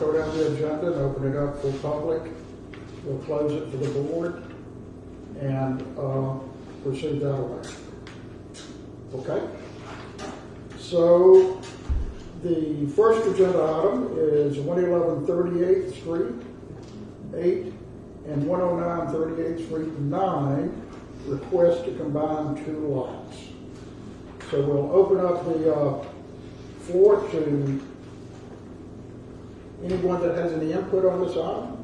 go down the agenda and open it up for public. We'll close it for the board and proceed that way. Okay? So the first agenda item is 111 38th Street 8 and 109 38th Street 9, request to combine 2 lots. So we'll open up the floor to anyone that has any input on this item.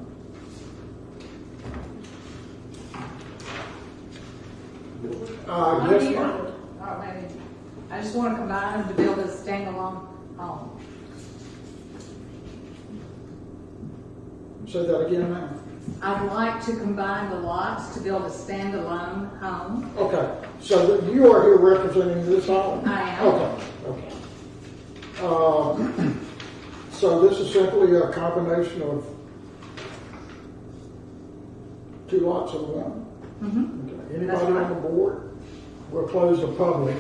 Yes, ma'am. Oh, maybe. I just want to combine them to build a standalone home. Say that again, ma'am. I'd like to combine the lots to build a standalone home. Okay, so you are here representing this item? I am. Okay. So this is simply a combination of 2 lots of one? Mm-hmm. Okay. Anybody on the board? We'll close the public.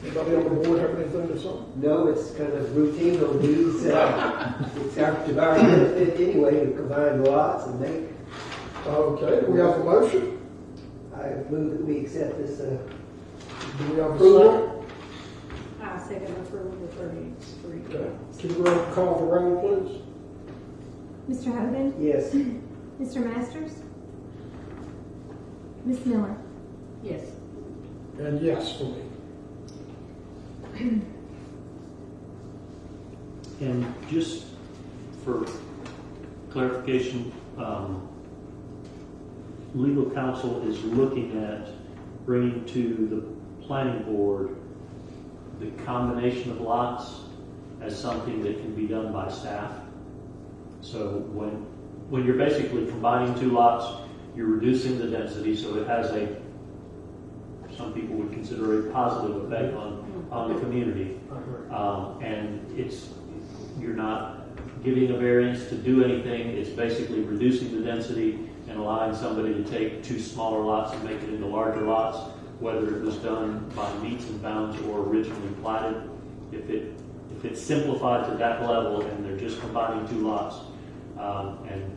Anybody on the board have anything to say? No, it's kind of routine on these. It's our benefit anyway to combine lots and make. Okay, we have a motion. I move that we accept this. Do we have a second? I second approval of 38th Street. Okay. Can you call the roll, please? Mr. Hogan? Yes. Mr. Masters? Ms. Miller? Yes. And yes for me. And just for clarification, legal counsel is looking at bringing to the planning board the combination of lots as something that can be done by staff. So when you're basically combining 2 lots, you're reducing the density, so it has some people would consider a positive effect on the community. And you're not giving a variance to do anything. It's basically reducing the density and allowing somebody to take 2 smaller lots and make it into larger lots, whether it was done by meets and bounds or originally platted. If it's simplified to that level and they're just combining 2 lots, and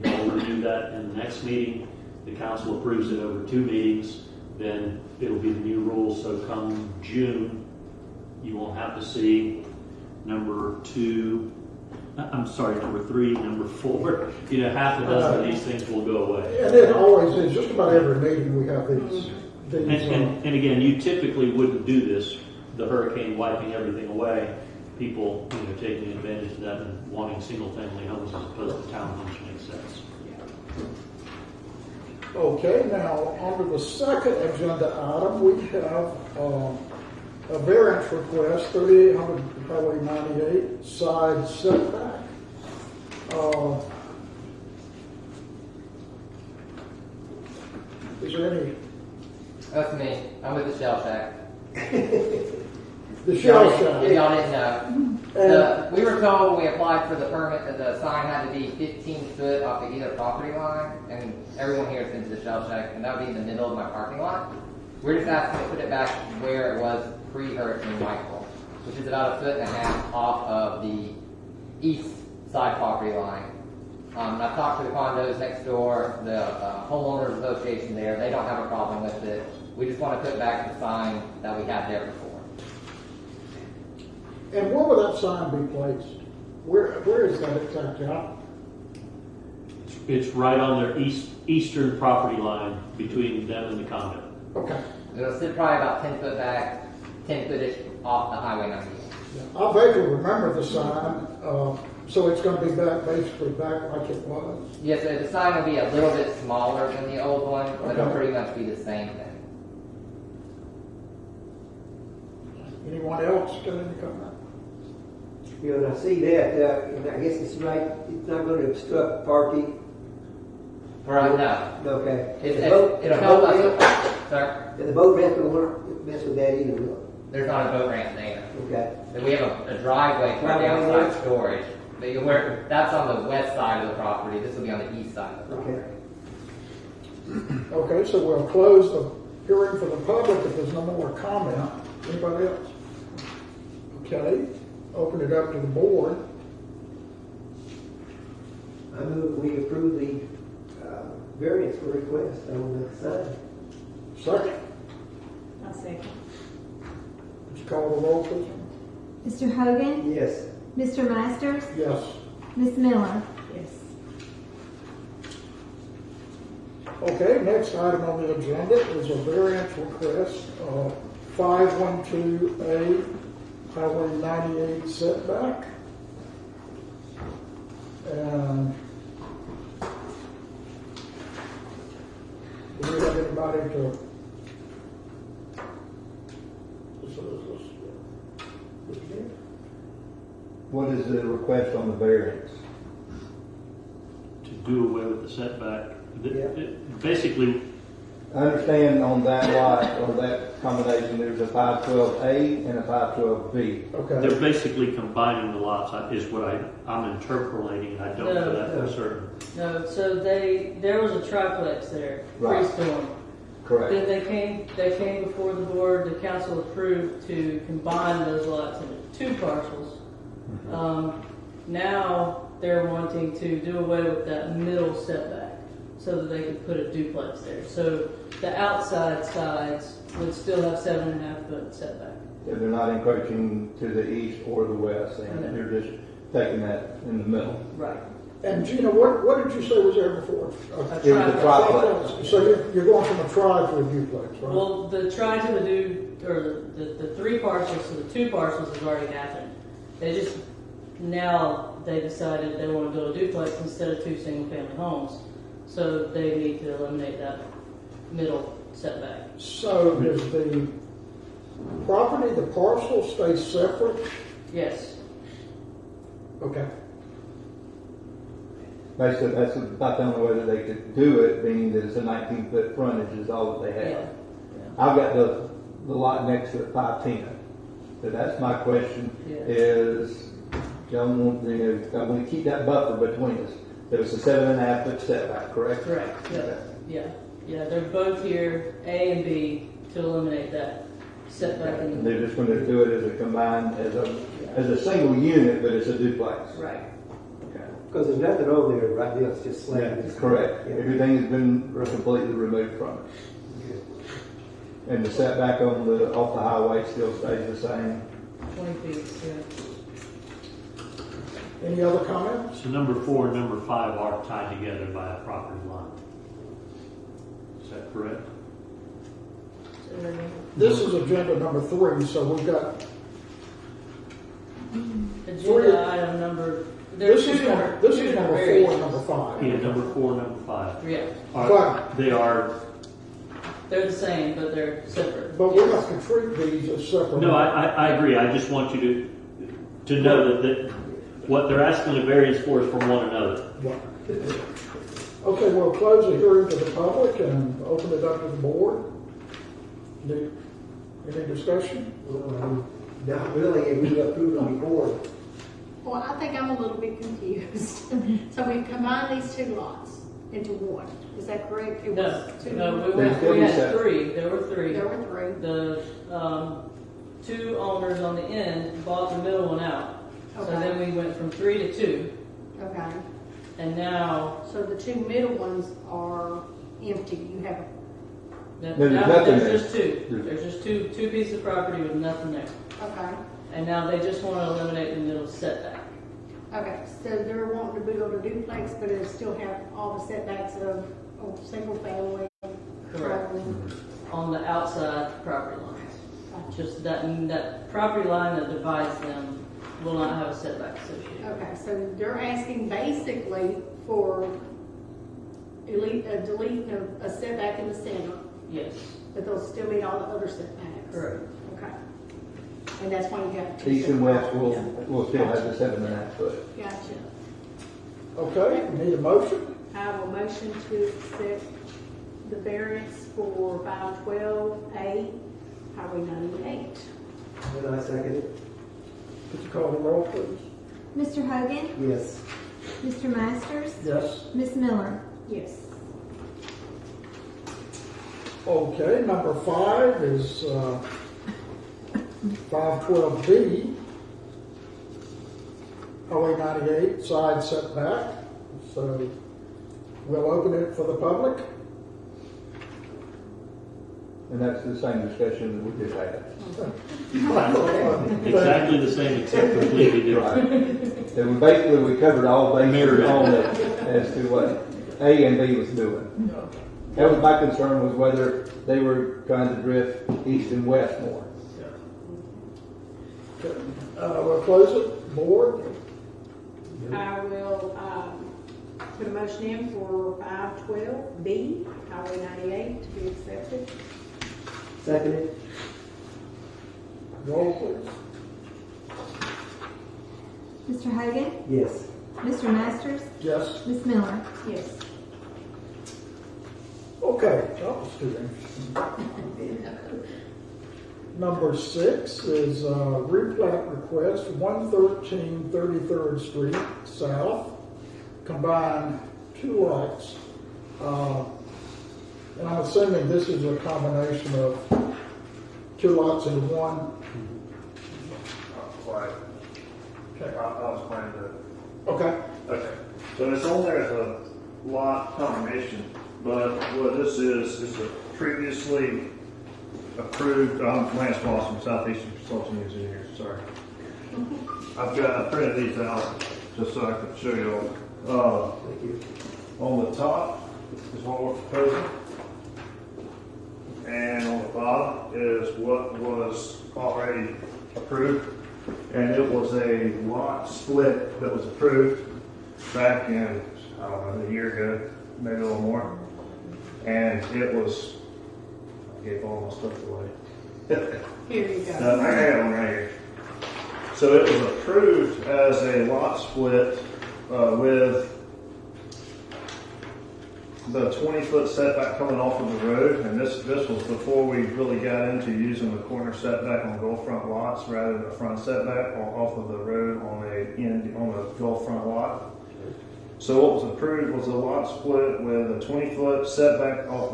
you'll review that in the next meeting, the council approves it over 2 meetings, then it'll be the new rules. So come June, you won't have to see number 3, number 4. Half a dozen of these things will go away. And it always is, just about every meeting we have these. And again, you typically wouldn't do this, the hurricane wiping everything away, people taking advantage of that and wanting single-family homes as opposed to townhomes makes sense. Okay, now under the second agenda item, we have a variance request, 3800 Highway 98, side setback. Is there any? That's me. I'm with the Shell Shack. The Shell Shack. Y'all didn't know. We were told when we applied for the permit that the sign had to be 15 foot off of either property line, and everyone here has been to the Shell Shack, and that would be in the middle of my parking lot. We're just asking to put it back where it was pre-Hurricane Michael, which is about 1.5 feet off of the east side property line. I've talked to the condos next door, the homeowners association there. They don't have a problem with it. We just want to put back the sign that we had there before. And where will that sign be placed? Where is that exactly? It's right on their eastern property line between them and the condo. Okay. It'll sit probably about 10 foot back, 10 foot-ish off the Highway 98. Yeah, I vaguely remember the sign, so it's going to be basically back like it was. Yes, the sign will be a little bit smaller than the old one, but it'll Okay. pretty much be the same thing. Anyone else got any comment? And I see that, and I guess it's right, it's not going to obstruct parking. Right, no. Okay. It'll help us. Sorry? And the boat ramp will work, mess with that either, will There's not a boat ramp there. it? Okay. Then we have a driveway for the outside storage. That's on the west side of the property. This will be on the east side of the property. Okay, so we'll close the hearing for the public if there's no more comment. Anybody else? Okay, open it up to the board. I move we approve the variance for request on the sign. Second, I'll second. would you call the roll, please? Mr. Hogan? Yes. Mr. Masters? Yes. Ms. Miller? Yes. Okay, next item on the agenda is a variance request, 512A Highway 98 setback. And do we have anybody to? What is the request on the variance? To do away with the setback. Yeah. Basically, I understand on that lot, or that combination, there's a 512A and a 512B. Okay, they're basically combining the lots, is what I'm interpolating. I don't know that for No. certain. No, so there was a triplex there, Right. freestone. Correct. Then they came before the board, the council approved to combine those lots into two parcels. Now they're wanting to do away with that middle setback so that they could put a duplex there. So the outside sides would still have 7.5 foot setback. So they're not encroaching to the east or the west, and they're just taking that in the middle. Right. and Gina, what did you say was there before? A It was a triplex. So you're going from a tri to a duplex, right? Well, the try to the or the three parcels to the two parcels has already happened. They just now they decided they want to build a duplex instead of two single family homes, so they need to eliminate that middle setback. So does the property, the parcel stay separate? Yes. Okay. Basically, that's about the only way that they could do it, being that it's a 19-foot frontage is all that they Yeah. have. I've got the lot next to it, 510. So that's my question, Yeah. is, John, I want to keep that buffer between us. There was a 7.5 foot setback, correct? Correct. Yeah. Okay. Yeah. They're both here, A and B, to eliminate that setback in the And they're just going to do it as a combined, as a single unit, but it's a duplex. right. Okay. Because there's nothing on there right now, it's just slab. That's correct. Yeah. Everything has been completely removed from it. And the setback on off the highway still stays the same. 20 feet. Yeah. Any other comments? So number 4 and number 5 are tied together by a property line. Is that correct? So then This is agenda number 3, so we've got, agenda item number. this is number 4 variations. and number 5. Yeah, number 4 and number 5. Yeah, They are, they're the same, but they're separate. But we're not going to treat these as separate. no, I agree. I just want you to know that what they're asking a variance for is from one another. Yeah. Okay, we'll close the hearing to the public and open it up to the board. Any discussion? Not really, we approved them before. Well, I think I'm a little bit confused. So we combined these two lots into one. Is that correct? It No, was two. no, They still we be had separate. three. There were three. There were three. The two owners on the end bought the middle one out. So Okay. then we went from 3 to 2, Okay. and now So the two middle ones are empty. You have, There's now nothing there's there. just two. There's just two pieces of property with nothing there. okay. And now they just want to eliminate the middle setback. Okay, so they're wanting to build a duplex, but it still have all the setbacks of a single family. Correct. On the outside property lines. Just that property line that divides them will not have a setback associated. Okay, so they're asking basically for deleting a setback in the center, Yes, but they'll still meet all the other setbacks. correct. Okay. And that's why you have two. East and west will still have Gotcha. the 7.5 foot. Gotcha. Okay, need a motion? I have a motion to accept the variance for 512A, Highway 98. And I second it. Could you call the roll, please? Mr. Hogan? Yes. Mr. Masters? Yes. Ms. Miller? Yes. Okay, number 5 is 512B, Highway 98, side setback, So we'll open it for the public. And that's the same discussion that we just had. Exactly the same, except completely different. So we covered all bases on it as to what A and B was doing. That was my concern, was whether they were trying to drift east and west more. Okay. We'll close it. Board? I will, put a motion in for 512B, Highway 98 to be accepted. Seconded. Roll, please. Mr. Hogan? Yes. Mr. Masters? Yes. Ms. Miller? Yes. Okay, that was too interesting. Number 6 is replat request, 113 33rd Street South, combine 2 lots. And I'm assuming this is a combination of 2 lots in one. Right. Okay. I'll explain that. Okay. Okay. So it's on there as a lot combination, but what this is a previously approved, I'm Lance Moss from Southeastern Consulting Engineers, sorry. I printed these out just so I could show you all. Thank you. On the top is what we're proposing. And on the bottom is what was already approved. And it was a lot split that was approved back in, I don't know, a year ago, maybe a little more. And it was, I gave all my stuff away. Here you go. I got one right here. So it was approved as a lot split with the 20-foot setback coming off of the road, and this was before we really got into using the corner setback on Gulf front lots rather than the front setback off of the road on a Gulf front lot. So what was approved was a lot split with a 20-foot setback off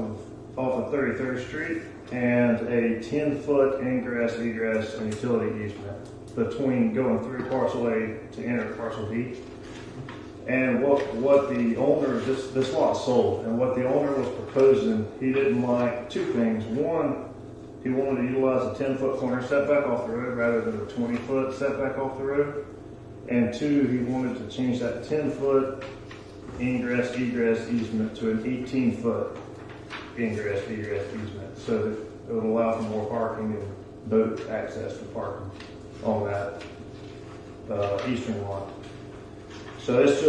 of 33rd Street and a 10-foot ingress, egress, and utility easement between going through parcel A to enter parcel B. And what the owner, this lot sold, and what the owner was proposing, he didn't like 2 things. One, he wanted to utilize a 10-foot corner setback off the road rather than a 20-foot setback off the road. And 2, he wanted to change that 10-foot ingress, egress easement to an 18-foot ingress, egress easement, so that it would allow for more parking and boat access for parking on that eastern lot. So it's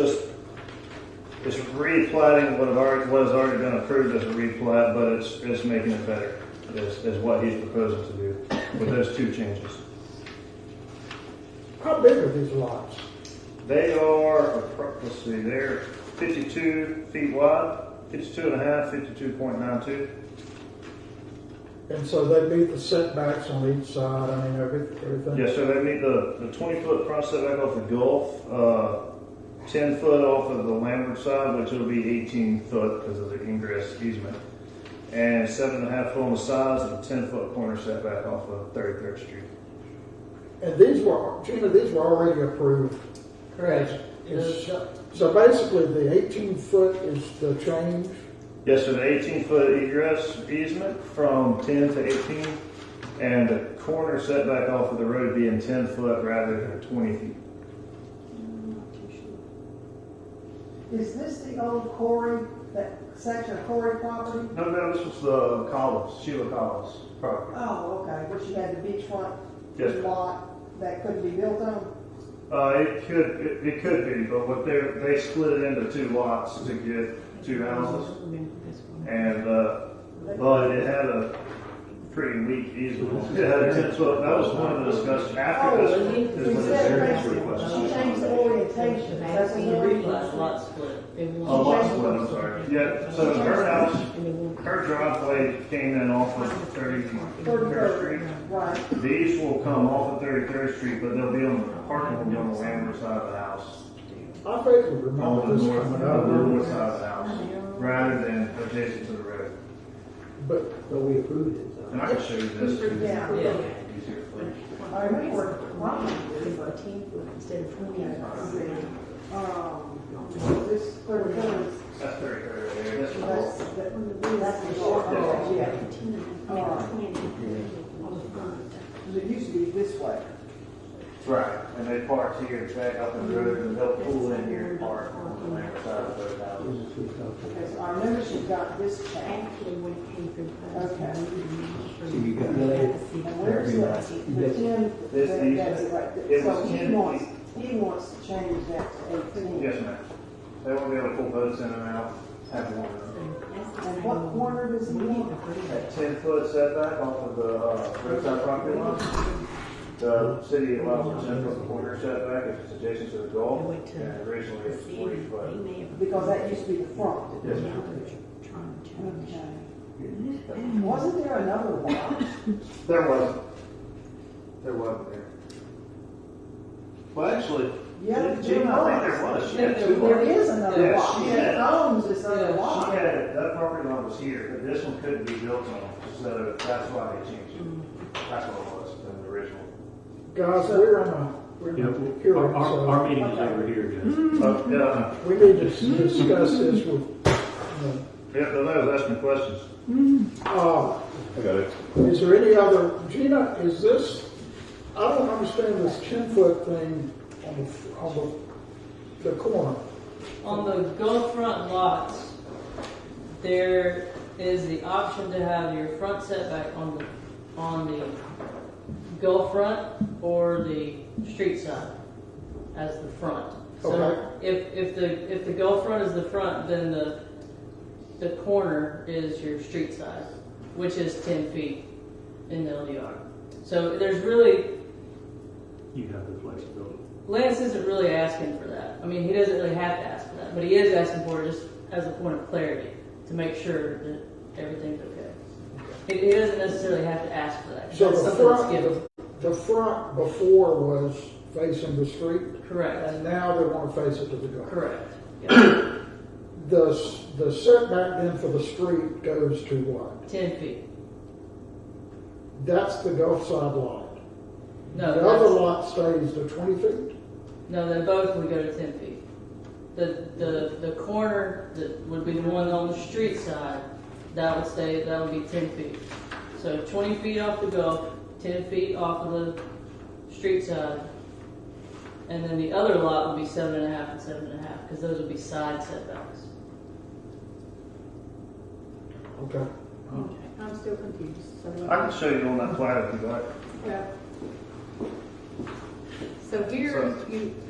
replatting what has already been approved as a replat, but it's making it better, is what he's proposing to do with those 2 changes. How big are these lots? They are, let's see, they're 52 feet wide, 52 and a half, 52.92. And so they meet the setbacks on each side, I mean, everything? Yeah, so they meet the 20-foot front setback off the Gulf, 10 foot off of the Lambert side, which will be 18 foot because of the ingress easement, and 7.5 foot on the sides and a 10-foot corner setback off of 33rd Street. And these were, Gina, these were already approved. Correct. So basically, the 18-foot is the change. Yes, so the 18-foot egress easement from 10 to 18, and the corner setback off of the road being 10 foot rather than 20 feet. Is this the old Corey, that section of Corey property? No, this was the Collins, Sheila Collins property. Oh, okay, which you had the beachfront Yes, ma'am. lot that couldn't be built on? It could be, but what they split it into 2 lots to get 2 houses, and but it had a pretty weak easement. It had a 10-foot. That was one of the discussions after this one. Is when the variance request. She changed the orientation, that's We the realized lot split. Oh, lot split, I'm sorry. Yeah, so her house, her driveway came in off of 33rd Street. Right. These will come off of 33rd Street, but they'll be on the parking will be on the Lambert side of the house. I vaguely remember On this the north, coming the out. north side of the house, rather than adjacent to the road. But But we approved it, so. And I can show you this. too. Yeah. Yeah. Easier for you. I remember, Instead of 20. this 33rd. That's 33rd right there. This That's, one. that's the short Yeah. road, yeah. All right. Because it used to be this way. Right, and they park here, back up in the road, and they'll pull in here and park on the land side of those houses. Okay, so I remember she's got this check. Actually, when it came through. Okay. So you got And where's the 10? This, these, That's right. it So was 10 he wants to change that to 18. Yes, ma'am. They won't be able to pull boats in and out, have one of them. And what corner does he want? That 10-foot setback off of the roadside property line, the city allows a 10-foot corner setback if it's adjacent to the Gulf, and originally it was 40-foot. Because that used to be the front. Yes, ma'am. Okay. Wasn't there another lot? There wasn't. There wasn't there. Well, actually, Yeah, I think there was. She had two There lots. is another Yeah, lot. she She had- owns this other She lot. had, that property line was here, but this one couldn't be built on, so that's why they changed it. That's what it was, than the original. Guys, we're in a Yeah, hearing, our meeting is over here, Judge. Yeah, we need to discuss this with, yeah, those asking questions. uh, I got it. is there any other, Gina, is this, I don't understand this 10-foot thing on the corner. On the Gulf front lots, there is the option to have your front setback on the Gulf front or the street side as the front. So if the Gulf front is the front, then the corner is your street side, which is 10 feet in the LDR. So there's really, You have the flexibility. Lance isn't really asking for that. I mean, he doesn't really have to ask for that, but he is asking for it just as a point of clarity to make sure that everything's okay. He doesn't necessarily have to ask for that. So That's the something that's front, given. the front before was facing the street, Correct. and now they want to face it to the Gulf. Correct. Yeah. The setback then for the street goes to what? 10 feet. That's the Gulf side lot. No, The other that's- lot stays to 20 feet? No, then both would go to 10 feet. The corner that would be the one on the street side, that would be 10 feet. So 20 feet off the Gulf, 10 feet off of the street side, and then the other lot would be 7.5 and 7.5, because those would be side setbacks. Okay. I'm still confused. So I can show you on that plat if you like. Yeah. So here,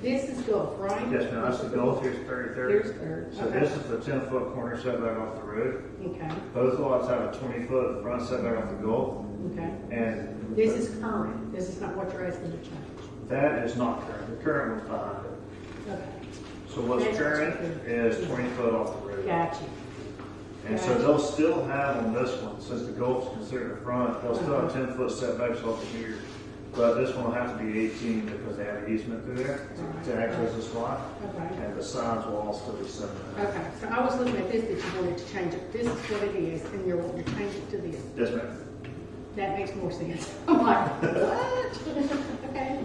this is Gulf, right? Yes, ma'am, that's the Gulf, here's 33rd. Here's third. So this is the 10-foot corner setback off the road. Okay, Both lots have a 20-foot front setback off the Gulf, okay. and This is current. This is not what you're asking to change. that is not current. The current one's behind it. Okay, So what's current is 20 foot off the road. got you. And so they'll still have on this one, since the Gulf's considered the front, they'll still have 10-foot setbacks off of here. But this one will have to be 18 because they have an easement through there to access this lot. Okay. And the signs will all still be 7. Okay, so I was looking at this, that you wanted to change it. This is what it is, and you're wanting to change it to this. Yes, ma'am. That makes more sense. I'm like, what? Okay.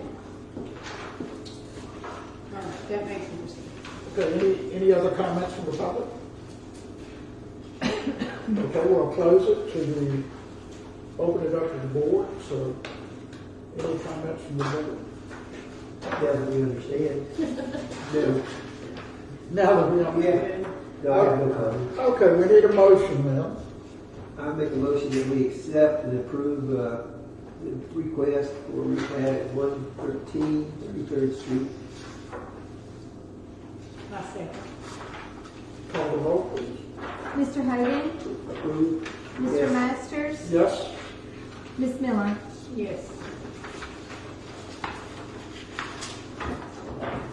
All right, that makes more sense. Okay, any other comments from the public? Okay, we'll close it open it up to the board, so any comments from the board? Yeah, we understand. No, Now that we have. yeah. No, I have no comment. Okay, we need a motion then. I make a motion that we accept and approve the request for replat at 113 33rd Street. My second. Call the vote, please. Mr. Hogan? Approve. Mr. Yes. Masters? Yes? Ms. Miller? Yes.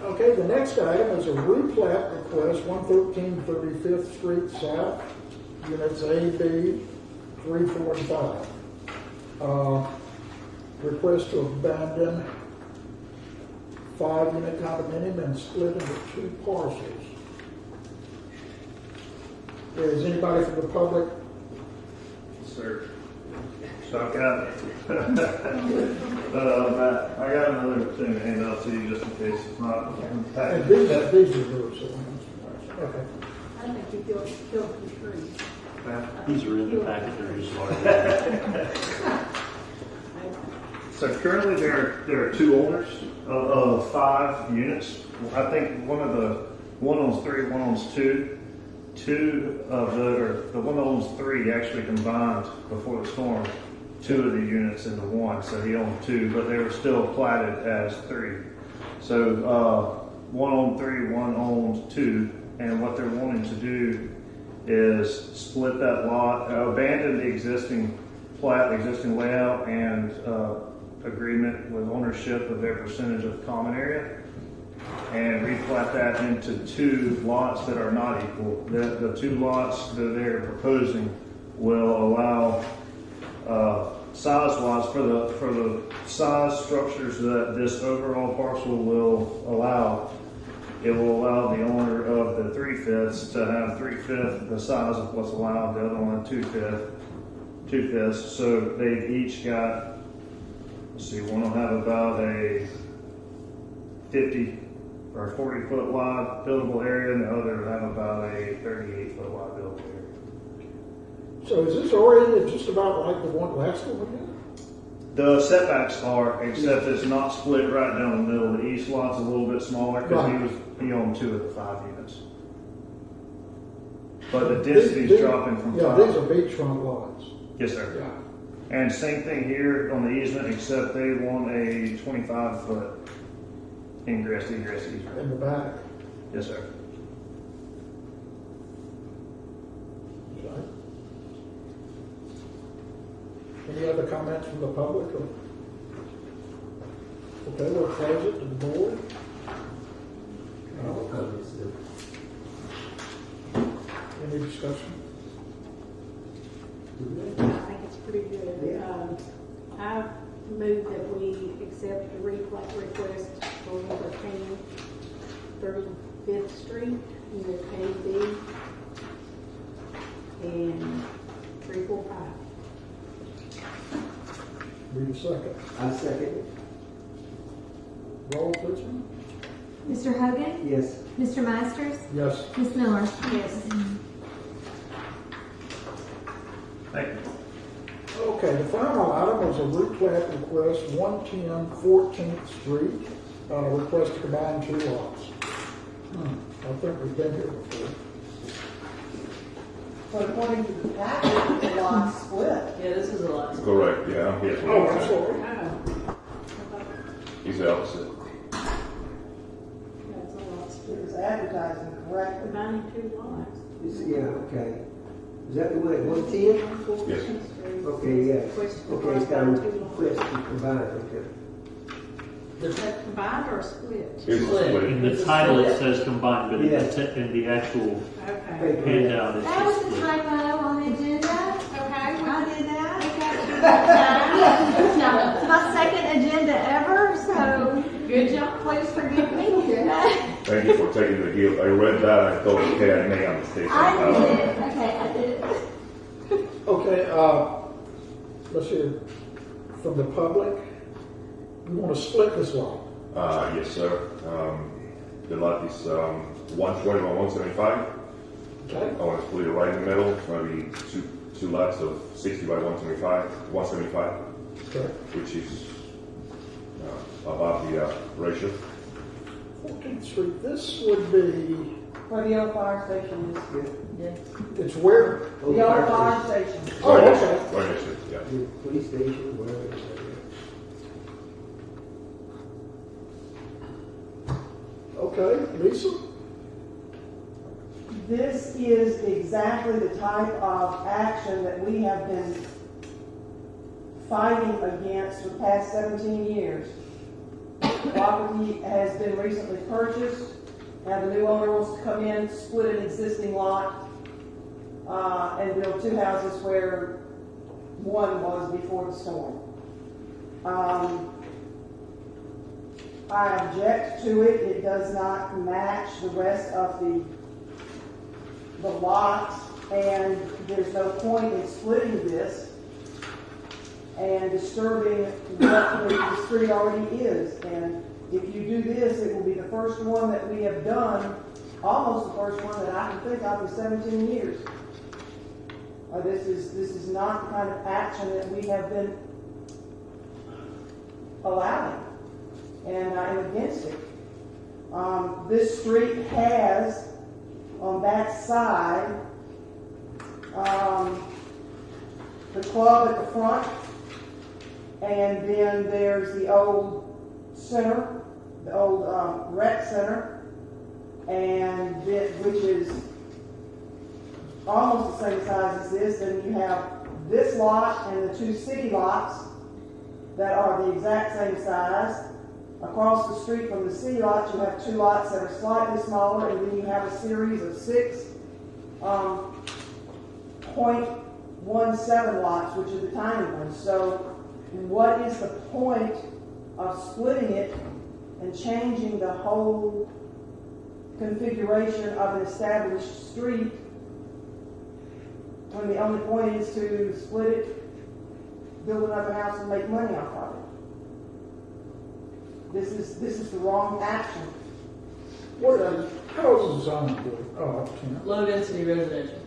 Okay, the next item is a replat request, 113 35th Street South, units A, B, 3, 4, and 5. Request to abandon 5-unit condominium and split into 2 parcels. Is anybody from the public? Sir. So I got I got another thing to hand out to you just in case it's not. And these are yours. Okay. I think you killed some trees. These are in the packet, they're just large. So currently there are two owners of 5 units. I think one owns 3, one owns 2. The one that owns 3 actually combined before the storm 2 of the units into 1, so he owned 2, but they were still platted as 3. So one owned 3, one owned 2, and what they're wanting to do is split that lot, abandon the existing plat, the existing layout, and agreement with ownership of their percentage of the common area, and replat that into 2 lots that are not equal. The 2 lots that they're proposing will allow size lots for the size structures that this overall parcel will allow. It will allow the owner of the 3/5 to have 3/5 the size of what's allowed, the other one 2/5. So they've each got, let's see, one will have about a 50 or 40 foot wide buildable area, and the other will have about a 38 foot wide buildable area. So is this oriented just about like the one last one we had? The setbacks are, except it's not split right down the middle. The east lot's a little bit smaller because Right. he owned 2 of the 5 units. But the density's dropping from 5. Yeah, these are beachfront lots. Yes, sir. Yeah. And same thing here on the easement, except they want a 25 foot egress easement. In the back. Yes, sir. Right. Any other comments from the public? Okay, we'll close it to the board. Any discussion? I think it's pretty good. I move that we accept the replat request for number 10, 35th Street, unit KB, and 345. Need a second. I second it. Roll, please. Mr. Hogan? Yes. Mr. Masters? Yes. Ms. Miller? Yes. Thank you. Okay, the final item was a replat request, 110 14th Street, request to combine 2 lots. I think we've been here before. But according to the packet, the lot split. Yeah, this is a lot. Correct, yeah, I'm here. Oh, I'm sorry. Oh. He's the opposite. That's a lot It split. was advertising correctly. 92 lots. Yeah, okay. Is that the one at 110? Yes. Okay, yeah. Request to Okay, it's got a combine 2 request lots. to combine, okay. Is that combined or split? It's Split. split. In the title, it says combined, but in Yeah. in the actual Okay. handout, it's That was just the split. typo on the agenda. Okay. I did that. It's my second agenda ever, so Good job. please forgive me. Thank you for taking the guilt. I read that, I thought, okay, I made a mistake. I did it. Okay, I did it. Okay, let's hear from the public. You want to split this lot? Yes, sir. The lot is 120 by 175. Okay? I want to split it right in the middle. It's going to be two lots of 60 by 175, Okay. which is above the ratio. 14th Street, this would be, Where the old fire station is. Yeah. it's where? The old fire station. Oh, Right okay. Right next to it, yeah. The police station, wherever it is. Okay, Lisa? This is exactly the type of action that we have been fighting against for the past 17 years. Property has been recently purchased. Now the new owner wants to come in, split an existing lot, and build 2 houses where one was before the storm. I object to it. It does not match the rest of the lot, and there's no point in splitting this and disturbing what the street already is. And if you do this, it will be the first one that we have done almost the first one that I can think of in 17 years. This is not the kind of action that we have been allowing, and I am against it. This street has, on that side, the club at the front, and then there's the old center, the old rec center, and which is almost the same size as this. And you have this lot and the two city lots that are the exact same size. Across the street from the city lots, you have two lots that are slightly smaller, and then you have a series of 6 .17 lots, which are the tiny ones. So what is the point of splitting it and changing the whole configuration of an established street when the only point is to split it, build another house, and make money off of it? This is the wrong action. How is the zoning board? Tim? Low density residential.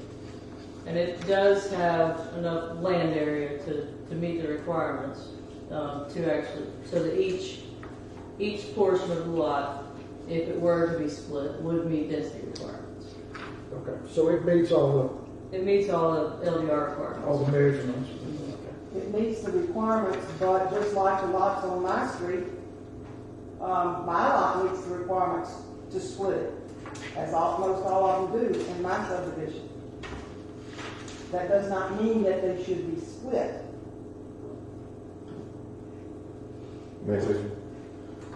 And it does have enough land area to meet the requirements, to actually, so that each portion of the lot, if it were to be split, would meet density requirements. Okay, so it meets all It meets all the LDR requirements. the measurements. It meets the requirements, but just like the lots on my street, my lot meets the requirements to split it, as most all of them do in my subdivision. That does not mean that they should be split. May I say something?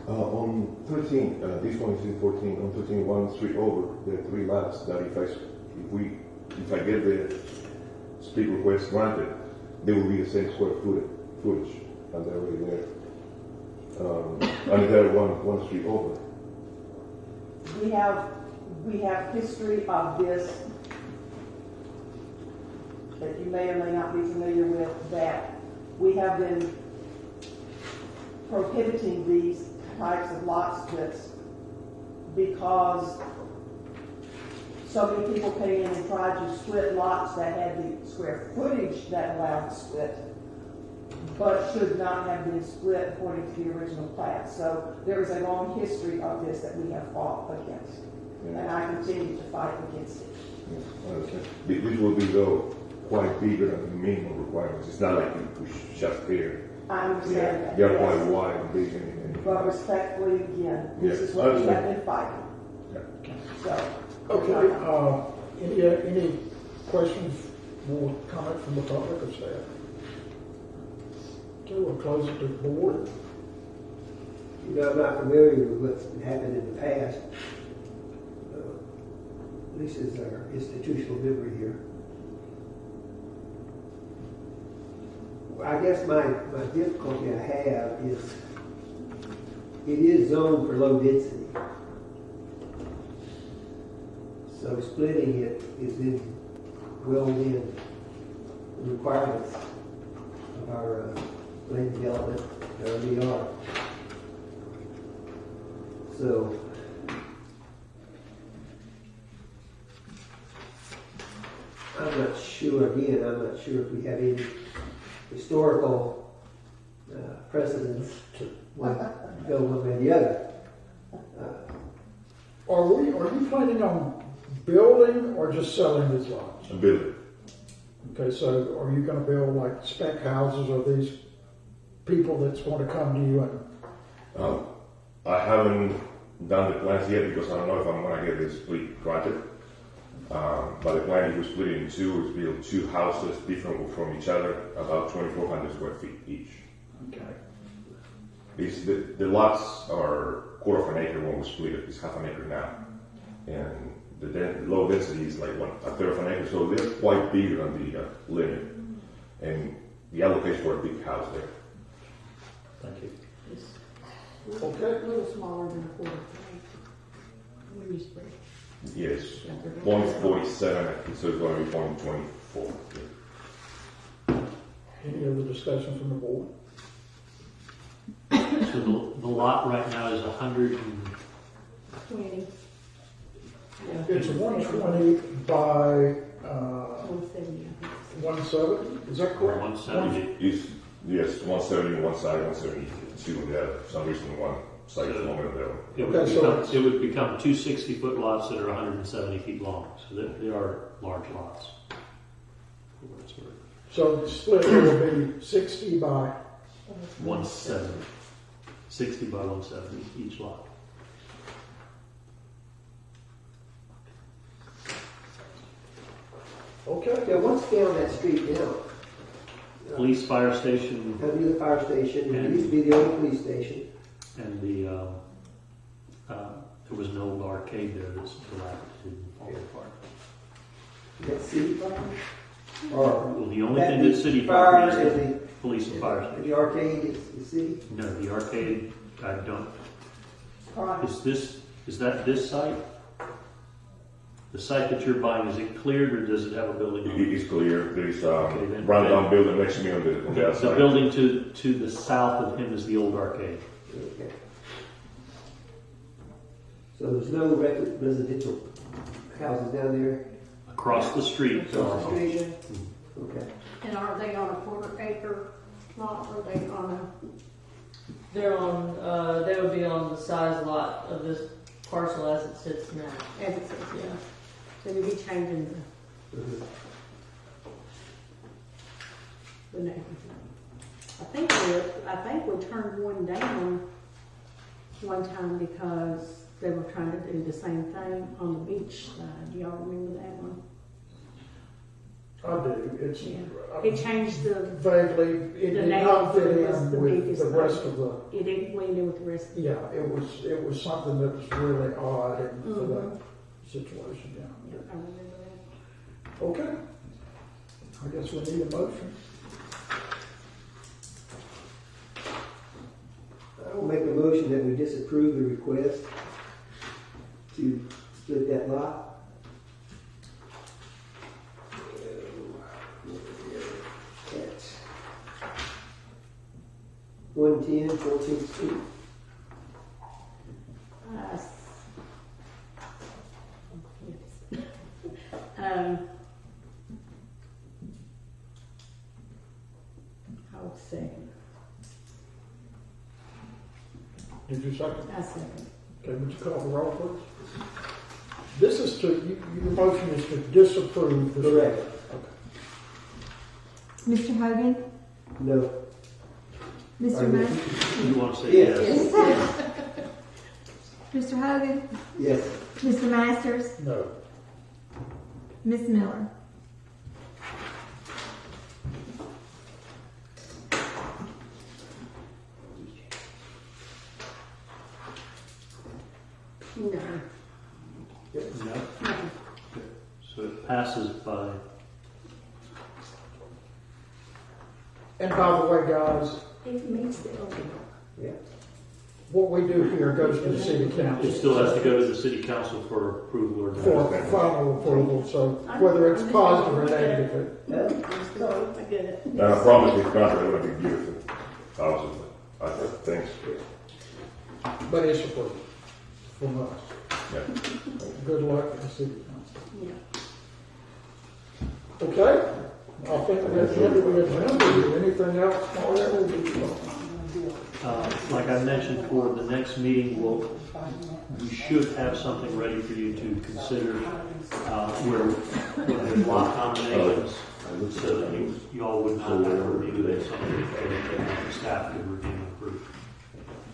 On 13, this one is in 14, on 13, one street over, there are 3 lots that if I get the split request granted, they will be the same square footage, and they're already there. And they're one street over. We have history of this that you may or may not be familiar with, that we have been prohibiting these types of lot splits because so many people came in and tried to split lots that had the square footage that allowed the split, but should not have been split according to the original plat. So there is a long history of this that we have fought against, and I continue to fight against it. I understand. This will be though quite bigger than the minimum requirements. It's not like you just here. I understand that. They're yes. quite wide and big. And But respectfully, again, this Yes, is what we have understand. been fighting. Yeah. So. Okay, any questions or comment from the public or staff? Okay, we'll close it to the board. You know, I'm not familiar with what's happened in the past. This is our institutional memory here. I guess my difficulty I have is it is zoned for low density. So splitting it is well within the requirements of our land development, LDR. So I'm not sure if we have any historical precedents to go one way or the other. Are you planning on building or just selling these lots? A building. Okay, so are you gonna build like spec houses or these people that's gonna come to you and? I haven't done the plans yet because I don't know if I'm gonna get this split granted. But the plan is to split it in two, is build 2 houses different from each other, about 2,400 square feet each. Okay. The lots are 1/4 of an acre when we split it, it's 1/2 an acre now. And the low density is like 1/3 of an acre, so they're quite bigger than the limit. And the allocation for a big house there. Thank you. Okay. A little smaller than a 1/4 when you spread. Yes, 0.47, so it's going to be 0.24. Any other discussion from the board? So the lot right now is 100 and 20. It's 120 by 170, I think. 170, is that correct? 170. Yes, 170 on one side, 172 on the other. For some reason, one side is longer than the other. It would become 2 60-foot lots that are 170 feet long, so they are large lots. For what it's worth. So the split will be 60 by, 170. 60 by 170 each lot. okay. Yeah, what's down that street now? Police, fire station, How near the fire station, it used to be the old police station. and there was an old arcade there that's dilapidated and falling apart. That city fire? Or Well, the only that thing that's city fire property is the and police and fire station. the arcade is the city? No, the arcade, I don't, Private. is that this site? The site that you're buying, is it cleared or does it have a building on it? It's clear. There's Okay, then- run down building next to me on the The outside. building to the south of him is the old arcade. Okay. So there's no residential houses down there? Across the street, there are Across the homes. street? Okay. And are they on a quarter-acre lot, or are they on a? They're on, they would be on the size lot of this parcel as it sits now. As it says, yeah. So we'll be changing the name. I think we turned one down one time because they were trying to do the same thing on the beach side. Do y'all remember that one? I do, it's, Yeah. It changed the, vaguely, it the did name not fit was in the with biggest the rest of the, it didn't blend in with the rest of the. yeah, it was something that was really odd and for Mhm. that situation, yeah. Yeah, I remember that. Okay. I guess we need a motion. I will make a motion that we disapprove the request to split that lot. At 110 14th Street. Yes. I'll second. Did you second? I second. Okay, would you call the roll, please? This is your motion is to disapprove this. Correct. Mr. Hogan? No. Mr. Master? You want to say Yes. yes? Mr. Hogan? Yes. Mr. Masters? No. Ms. Miller? No. No. No. So it passes by, And by the way, guys, It meets the LD. Yeah. what we do here goes to the city council. it still has to go to the city council for approval or For not. final approval, so whether it's positive or negative, I'm sorry, I get it. And I promise these contracts are going to be beautiful houses. I think. but it's approved from us. Yeah. Good luck to the city council. Yeah. Okay? I think that's the end of the agenda. Anything else, Mario? Like I mentioned, for the next meeting, we should have something ready for you to consider, where there's lot combinations, so that you all would not have to review it, something that the staff could review and approve.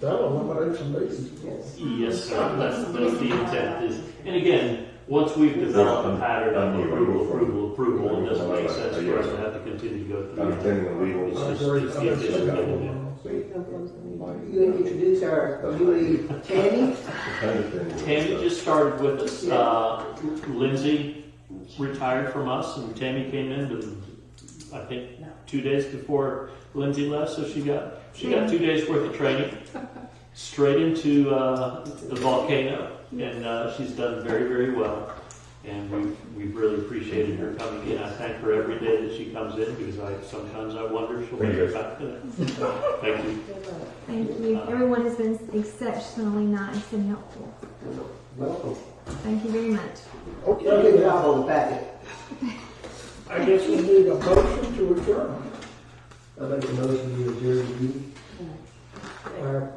That'll eliminate some meetings. Yes, sir, that's the intent is, and again, once we've developed a pattern of approval, it doesn't make sense for us to have to continue to go through. Understanding the legal. It's just the addition that we'll do. You introduce our newly Tammy? Tammy just started with us. Lindsay retired from us, and Tammy came in, I think, 2 days before Lindsay left. So she got 2 days worth of training, straight into the volcano, and she's done very, very well. And we've really appreciated her coming in. I thank her every day that she comes in because sometimes I wonder if she'll make it back to that. Thank you. Thank you. Everyone has been exceptionally nice and helpful. Welcome. Thank you very much. Good Okay, job on the packet. I guess we need a motion to adjourn. I make a motion to adjourn the meeting. Our